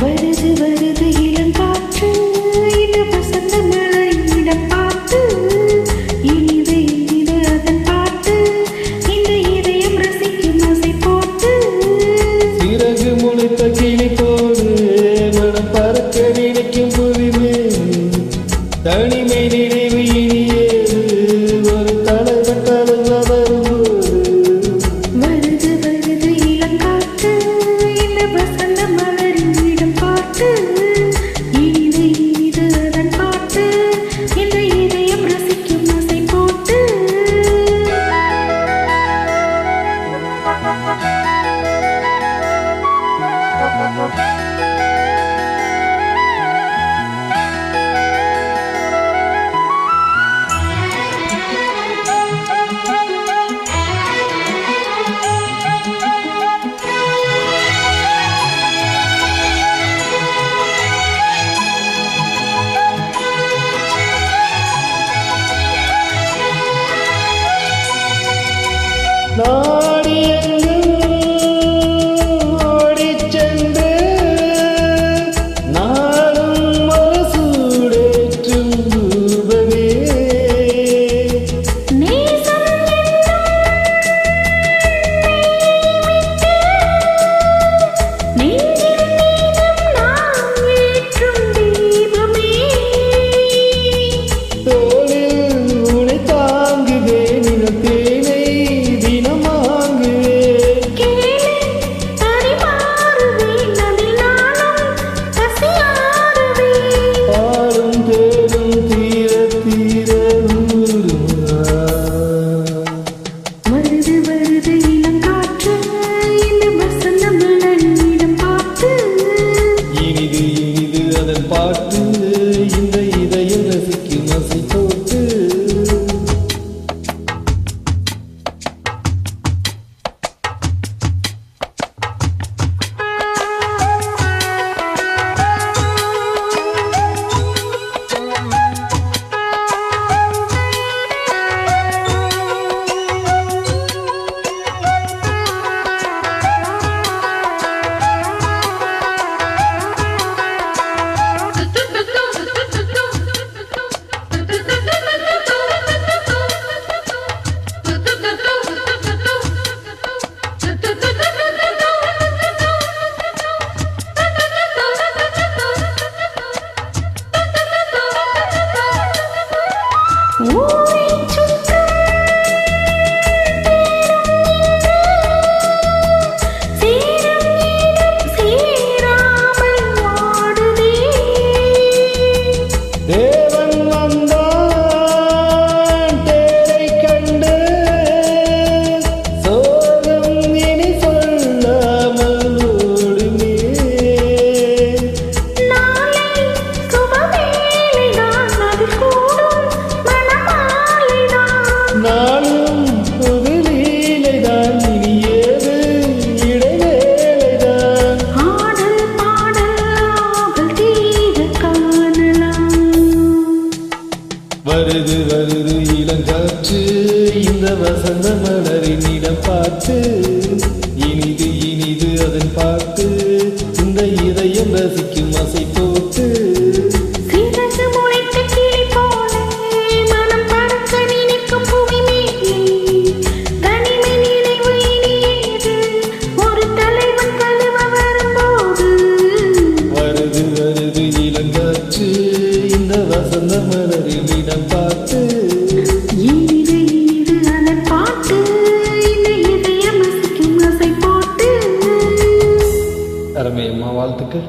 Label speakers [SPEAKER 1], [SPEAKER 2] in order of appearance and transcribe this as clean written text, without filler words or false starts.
[SPEAKER 1] வருது வருது இளங்காற்று இது வசந்த மழையிடம் பார்த்து இனிது இனிது அதன் பாட்டு இந்த இதயம் ரசிக்கும் ஆசை போட்டு
[SPEAKER 2] சிறகு முளைத்த கிளி போடு மனம் பறக்க நினைக்கும் புரிமே தனிமை நினைவு இனியேது ஒரு தலைவன் தழுவ வரும்போது
[SPEAKER 1] வருது வருது இளங்காற்று இந்த வசந்த மலரிடம் பார்த்து இனிது இனிது அதன் பாட்டு இந்த இதயம் ரசிக்கும் ஆசை போட்டு
[SPEAKER 2] நாடி ஓடிச் சென்று நாளும் ஒரு சூடேற்றும் ரூபமே
[SPEAKER 1] நேசம் நெஞ்சில் நீதம் நாம் ஏற்றும் தீபமே
[SPEAKER 2] தோளில் உனை தாங்குவே நிலத்தேனை தினம் வாங்குவே
[SPEAKER 1] கேளு பரிமாறுவேன் அதில் நானும் பசியாறுவேன்
[SPEAKER 2] பாடும் தேடும் தீர தீர ஊருமா
[SPEAKER 1] வருது வருது இளங்காற்று இந்த வசந்த மலரிடம் பார்த்து
[SPEAKER 2] இனிது இனிது அதன் பாட்டு இந்த இதயம் ரசிக்கும் ஆசை போட்டு
[SPEAKER 1] ஊரைச் சுற்றும் சேரும் இடம் சேராமல் வாடுதே
[SPEAKER 2] தேவன் வந்தான் தேரைக் கண்டு சோகம் இனி சொல்லாமல் ஓடுமே
[SPEAKER 1] நாளை சுபவேளைதான் அதில் கூடும் மணமாலைதான்
[SPEAKER 2] நாளும் புது லீலைதான் இனி ஏது இடைவேளைதான்
[SPEAKER 1] ஆடல் பாடல் ஆவல் தீர காணலாம்
[SPEAKER 2] வருது வருது இளங்காற்று இந்த வசந்த மலரின் இடம் பார்த்து இனிது இனிது அதன் பாட்டு இந்த இதயம் ரசிக்கும் ஆசை போட்டு
[SPEAKER 1] சிறகு முளைத்த கிளி போல மனம் பறக்க நினைக்கும் புவி மேலே தனிமை நினைவு இனியேது ஒரு தலைவன் கழுவ வரும்போது
[SPEAKER 2] வருது வருது இளங்காற்று இந்த வசந்த மலரின் இடம் பார்த்து
[SPEAKER 1] இனிது இனிது அதன் பாட்டு இந்த இதயம் ரசிக்கும் ஆசை போட்டு
[SPEAKER 2] அருமை அம்மா வாழ்த்துக்கள்.